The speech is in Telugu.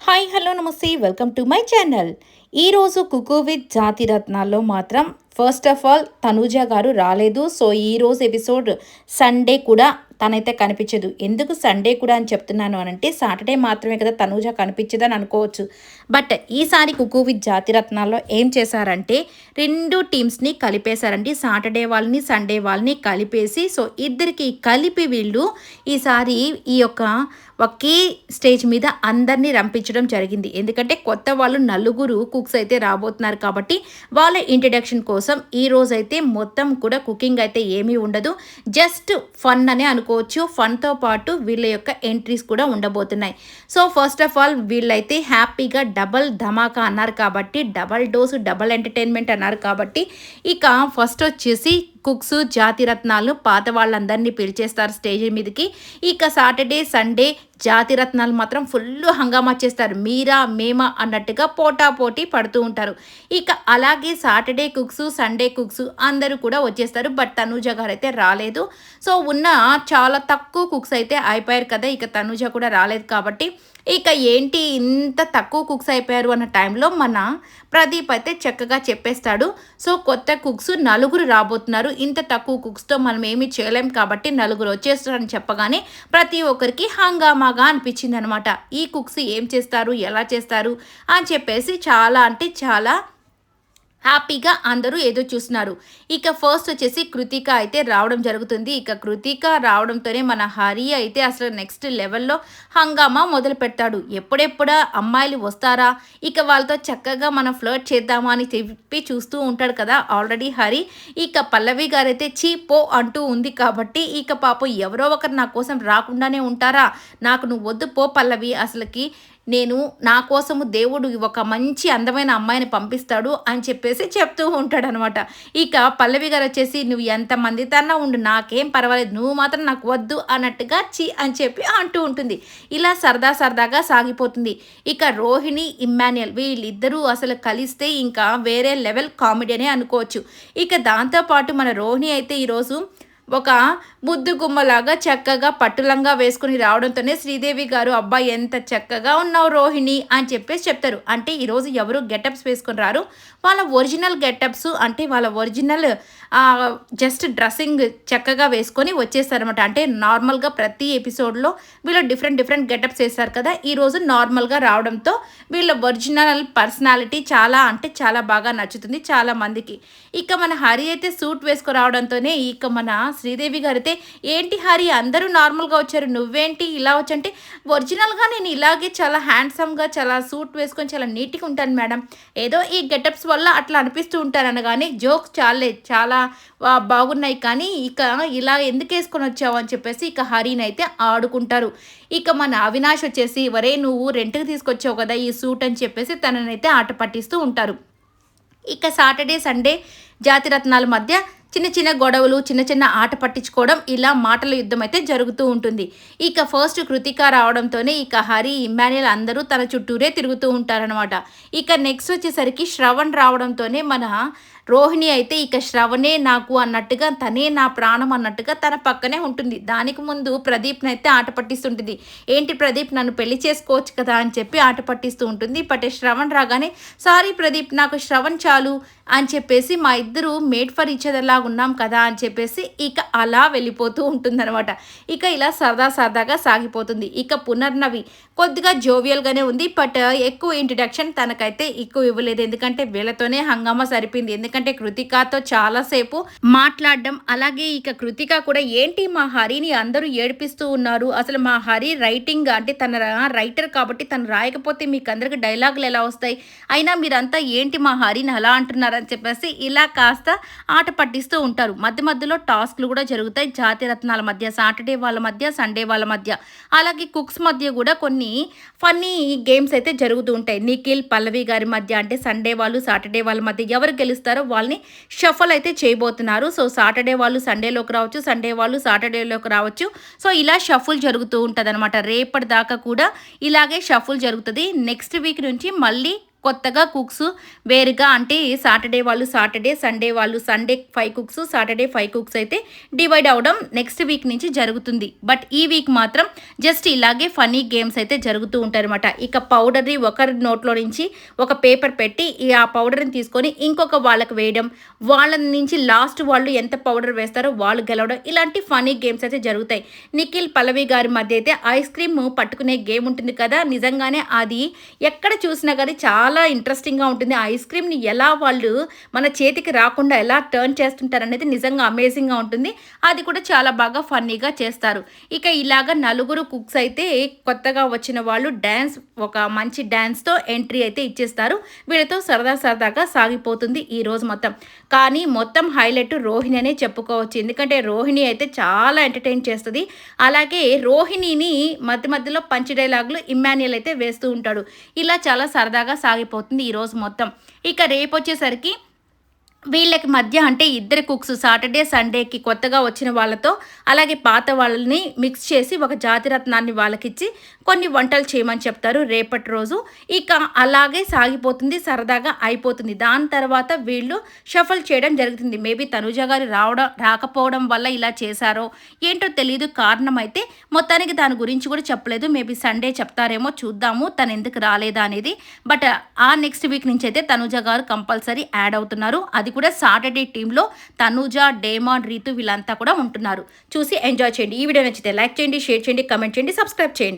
హాయ్ హలో నమస్తే వెల్కమ్ టు మై ఛానల్. ఈరోజు కుకు విత్ జాతి రత్నాల్లో మాత్రం ఫస్ట్ ఆఫ్ ఆల్ తనూజ గారు రాలేదు. సో ఈరోజు ఎపిసోడ్ సండే కూడా తనైతే కనిపించదు. ఎందుకు సండే కూడా అని చెప్తున్నాను అనంటే సాటర్డే మాత్రమే కదా తనూజ కనిపించదని అనుకోవచ్చు. బట్ ఈసారి కుకు విత్ జాతి రత్నాల్లో ఏం చేశారంటే రెండు టీమ్స్ని కలిపేశారండి. సాటర్డే వాళ్ళని సండే వాళ్ళని కలిపేసి సో ఇద్దరికి కలిపి వీళ్ళు ఈసారి ఈ యొక్క ఒకే స్టేజ్ మీద అందరినీ రంపించడం జరిగింది. ఎందుకంటే కొత్త వాళ్ళు నలుగురు కుక్స్ అయితే రాబోతున్నారు కాబట్టి వాళ్ళ ఇంట్రడక్షన్ కోసం ఈ రోజైతే మొత్తం కూడా కుకింగ్ అయితే ఏమీ ఉండదు. జస్ట్ ఫన్ అనే అనుకోవచ్చు. ఫన్తో పాటు వీళ్ళ యొక్క ఎంట్రీస్ కూడా ఉండబోతున్నాయి. సో ఫస్ట్ ఆఫ్ ఆల్ వీళ్ళైతే హ్యాపీగా డబల్ ధమాకా అన్నారు కాబట్టి, డబల్ డోసు డబల్ ఎంటర్టైన్మెంట్ అన్నారు కాబట్టి, ఇక ఫస్ట్ వచ్చేసి కుక్స్ జాతిరత్నాలు పాత వాళ్ళందరినీ పిలిచేస్తారు స్టేజ్ మీదకి. ఇక సాటర్డే సండే జాతిరత్నాలు మాత్రం ఫుల్ హంగామా చేస్తారు. మీరా మేమా అన్నట్టుగా పోటాపోటీ పడుతూ ఉంటారు. ఇక అలాగే సాటర్డే కుక్స్ సండే కుక్స్ అందరూ కూడా వచ్చేస్తారు. బట్ తనూజ గారు అయితే రాలేదు. సో ఉన్న చాలా తక్కువ కుక్స్ అయితే అయిపోయారు కదా, ఇక తనూజ కూడా రాలేదు కాబట్టి ఇక ఏంటి ఇంత తక్కువ కుక్స్ అయిపోయారు అన్న టైంలో మన ప్రదీప్ అయితే చక్కగా చెప్పేస్తాడు. సో కొత్త కుక్స్ నలుగురు రాబోతున్నారు. ఇంత తక్కువ కుక్స్తో మనం ఏమీ చేయలేం కాబట్టి నలుగురు వచ్చేస్తారని చెప్పగానే ప్రతి ఒక్కరికి హంగామాగా అనిపించింది అనమాట. ఈ కుక్స్ ఏం చేస్తారు, ఎలా చేస్తారు అని చెప్పేసి చాలా అంటే చాలా హ్యాపీగా అందరూ ఏదో చూస్తున్నారు. ఇక ఫస్ట్ వచ్చేసి కృతిక అయితే రావడం జరుగుతుంది. ఇక కృతిక రావడంతోనే మన హరి అయితే అసలు నెక్స్ట్ లెవెల్లో హంగామా మొదలు పెడతాడు. ఎప్పుడెప్పుడా అమ్మాయిలు వస్తారా, ఇక వాళ్ళతో చక్కగా మనం ఫ్లర్ట్ చేద్దామా అని చెప్పి చూస్తూ ఉంటాడు కదా ఆల్రెడీ హరి. ఇక పల్లవి గారైతే చీపో అంటూ ఉంది కాబట్టి ఇక పాపం ఎవరో ఒకరు నా కోసం రాకుండానే ఉంటారా, నాకు నువ్వు వద్దు పో పల్లవి, అసలుకి నేను నా కోసము దేవుడు ఒక మంచి అందమైన అమ్మాయిని పంపిస్తాడు అని చెప్పేసి చెప్తూ ఉంటాడనమాట. ఇక పల్లవి గారు వచ్చేసి నువ్వు ఎంతమంది తన్నా ఉండు నాకేం పర్వాలేదు, నువ్వు మాత్రం నాకు వద్దు అన్నట్టుగా చి అని చెప్పి అంటూ ఉంటుంది. ఇలా సరదాగా సాగిపోతుంది. ఇక రోహిణి ఇమ్మాన్యుయల్ వీళ్ళిద్దరూ అసలు కలిస్తే ఇంకా వేరే లెవెల్ కామెడీ అనే అనుకోవచ్చు. ఇక దాంతోపాటు మన రోహిణి అయితే ఈరోజు ఒక ముద్దు గుమ్మలాగా చక్కగా పట్టులంగా వేసుకుని రావడంతోనే శ్రీదేవి గారు అబ్బాయి ఎంత చక్కగా ఉన్నావు రోహిణి అని చెప్పేసి చెప్తారు. అంటే ఈరోజు ఎవరు గెటప్స్ వేసుకుని రారు, వాళ్ళ ఒరిజినల్ గెటప్స్ అంటే వాళ్ళ ఒరిజినల్ జస్ట్ డ్రెస్సింగ్ చక్కగా వేసుకొని వచ్చేస్తారనమాట. అంటే నార్మల్గా ప్రతి ఎపిసోడ్లో వీళ్ళు డిఫరెంట్ గెటప్స్ వేస్తారు కదా, ఈరోజు నార్మల్గా రావడంతో వీళ్ళ ఒరిజినల్ పర్సనాలిటీ చాలా అంటే చాలా బాగా నచ్చుతుంది చాలా మందికి. ఇక మన హరి అయితే సూట్ వేసుకు రావడంతోనే ఇక మన శ్రీదేవి గారు అయితే ఏంటి హరి అందరూ నార్మల్గా వచ్చారు, నువ్వేంటి ఇలా వచ్చంటే ఒరిజినల్గా నేను ఇలాగే చాలా హ్యాండ్సమ్గా చాలా సూట్ వేసుకొని చాలా నీట్గా ఉంటాను మేడం, ఏదో ఈ గెటప్స్ వల్ల అట్లా అనిపిస్తూ ఉంటారు అనగానే జోక్స్ చాలా బాగున్నాయి కానీ ఇక ఇలా ఎందుకు వేసుకొని వచ్చావు అని చెప్పేసి ఇక హరిని అయితే ఆడుకుంటారు. ఇక మన అవినాష్ వచ్చేసి వరే నువ్వు రెంట్కి తీసుకొచ్చావు కదా ఈ సూట్ అని చెప్పేసి తననైతే ఆట పట్టిస్తూ ఉంటారు. ఇక సాటర్డే సండే జాతిరత్నాల మధ్య చిన్న గొడవలు చిన్న ఆట పట్టించుకోవడం ఇలా మాటల యుద్ధం అయితే జరుగుతూ ఉంటుంది. ఇక ఫస్ట్ కృతిక రావడంతోనే ఇక హరి ఇమ్మాన్యుయల్ అందరూ తన చుట్టూరే తిరుగుతూ ఉంటారనమాట. ఇక నెక్స్ట్ వచ్చేసరికి శ్రవణ్ రావడంతోనే మన రోహిణి అయితే ఇక శ్రవణే నాకు అన్నట్టుగా తనే నా ప్రాణం అన్నట్టుగా తన పక్కనే ఉంటుంది. దానికి ముందు ప్రదీప్ని అయితే ఆట పట్టిస్తుంటుంది. ఏంటి ప్రదీప్ నన్ను పెళ్లి చేసుకోవచ్చు కదా అని చెప్పి ఆట పట్టిస్తూ ఉంటుంది. బట్ శ్రవణ్ రాగానే సారీ ప్రదీప్ నాకు శ్రవణ్ చాలు అని చెప్పేసి మా ఇద్దరు మేడ్ ఫర్ ఈచ్ అదర్ లాగా ఉన్నాం కదా అని చెప్పేసి ఇక అలా వెళ్ళిపోతూ ఉంటుందన్నమాట. ఇక ఇలా సరదాగా సాగిపోతుంది. ఇక పునర్నవి కొద్దిగా జోవియల్గానే ఉంది. బట్ ఎక్కువ ఇంట్రడక్షన్ తనకైతే ఎక్కువ ఇవ్వలేదు. ఎందుకంటే వీళ్ళతోనే హంగామా సరిపోయింది. ఎందుకంటే కృతికతో చాలాసేపు మాట్లాడడం, అలాగే ఇక కృతిక కూడా ఏంటి మా హరిని అందరూ ఏడిపిస్తూ ఉన్నారు, అసలు మా హరి రైటింగ్ అంటే తన రైటర్ కాబట్టి తను రాయకపోతే మీకు అందరికి డైలాగులు ఎలా వస్తాయి, అయినా మీరంతా ఏంటి మా హరిని అలా అంటున్నారు అని చెప్పేసి ఇలా కాస్త ఆట పట్టిస్తూ ఉంటారు. మధ్యలో టాస్క్లు కూడా జరుగుతాయి జాతిరత్నాల మధ్య, సాటర్డే వాళ్ళ మధ్య సండే వాళ్ళ మధ్య, అలాగే కుక్స్ మధ్య కూడా కొన్ని ఫన్నీ గేమ్స్ అయితే జరుగుతూ ఉంటాయి. నిఖిల్ పల్లవి గారి మధ్య అంటే సండే వాళ్ళు సాటర్డే వాళ్ళ మధ్య ఎవరు గెలుస్తారో వాళ్ళని షఫల్ అయితే చేయబోతున్నారు. సో సాటర్డే వాళ్ళు సండేలోకి రావచ్చు, సండే వాళ్ళు సాటర్డేలోకి రావచ్చు. సో ఇలా షఫుల్ జరుగుతూ ఉంటుంది అనమాట. రేపటి దాకా కూడా ఇలాగే షఫుల్ జరుగుతుంది. నెక్స్ట్ వీక్ నుంచి మళ్ళీ కొత్తగా కుక్స్ వేరుగా అంటే సాటర్డే వాళ్ళు సాటర్డే, సండే వాళ్ళు సండే 5 కుక్స్, సాటర్డే 5 కుక్స్ అయితే డివైడ్ అవ్వడం నెక్స్ట్ వీక్ నుంచి జరుగుతుంది. బట్ ఈ వీక్ మాత్రం జస్ట్ ఇలాగే ఫన్నీ గేమ్స్ అయితే జరుగుతూ ఉంటారన్నమాట. ఇక పౌడర్ని ఒకరి నోట్లో నుంచి ఒక పేపర్ పెట్టి ఆ పౌడర్ని తీసుకొని ఇంకొక వాళ్ళకి వేయడం, వాళ్ళ నుంచి లాస్ట్ వాళ్ళు ఎంత పౌడర్ వేస్తారో వాళ్ళు గెలవడం, ఇలాంటి ఫన్నీ గేమ్స్ అయితే జరుగుతాయి. నిఖిల్ పల్లవి గారి మధ్య అయితే ఐస్ క్రీమ్ పట్టుకునే గేమ్ ఉంటుంది కదా, నిజంగానే అది ఎక్కడ చూసినా కానీ చాలా ఇంట్రెస్టింగ్గా ఉంటుంది. ఐస్ క్రీమ్ని ఎలా వాళ్ళు మన చేతికి రాకుండా ఎలా టర్న్ చేస్తుంటారు అనేది నిజంగా అమేజింగ్గా ఉంటుంది. అది కూడా చాలా బాగా ఫన్నీగా చేస్తారు. ఇక ఇలాగ నలుగురు కుక్స్ అయితే కొత్తగా వచ్చిన వాళ్ళు డ్యాన్స్, ఒక మంచి డ్యాన్స్తో ఎంట్రీ అయితే ఇచ్చేస్తారు. వీళ్ళతో సరదాగా సాగిపోతుంది ఈ రోజు మొత్తం. కానీ మొత్తం హైలైట్ రోహిణి అనే చెప్పుకోవచ్చు. ఎందుకంటే రోహిణి అయితే చాలా ఎంటర్టైన్ చేస్తుంది. అలాగే రోహిణిని మధ్యలో పంచ్ డైలాగులు ఇమ్మాన్యుయల్ అయితే వేస్తూ ఉంటాడు. ఇలా చాలా సరదాగా సాగిపోతుంది ఈరోజు మొత్తం. ఇక రేపు వచ్చేసరికి వీళ్ళకి మధ్య అంటే ఇద్దరు కుక్స్ సాటర్డే సండేకి కొత్తగా వచ్చిన వాళ్ళతో అలాగే పాత వాళ్ళని మిక్స్ చేసి ఒక జాతిరత్నాన్ని వాళ్ళకిచ్చి కొన్ని వంటలు చేయమని చెప్తారు రేపటి రోజు. ఇక అలాగే సాగిపోతుంది, సరదాగా అయిపోతుంది. దాని తర్వాత వీళ్ళు షఫల్ చేయడం జరుగుతుంది. మేబీ తనుజ గారు రాకపోవడం వల్ల ఇలా చేశారో ఏంటో తెలియదు, కారణం అయితే మొత్తానికి దాని గురించి కూడా చెప్పలేదు. మేబీ సండే చెప్తారేమో, చూద్దాము తను ఎందుకు రాలేదా అనేది. బట్ ఆ నెక్స్ట్ వీక్ నుంచి అయితే తనుజ గారు కంపల్సరీ యాడ్ అవుతున్నారు. అది కూడా సాటర్డే టీంలో తనుజ, డేమాన్, రీతు వీళ్ళంతా కూడా ఉంటున్నారు. చూసి ఎంజాయ్ చేయండి. ఈ వీడియో నచ్చితే లైక్ చేయండి, షేర్ చేయండి, కమెంట్ చేయండి, సబ్స్క్రైబ్ చేయండి.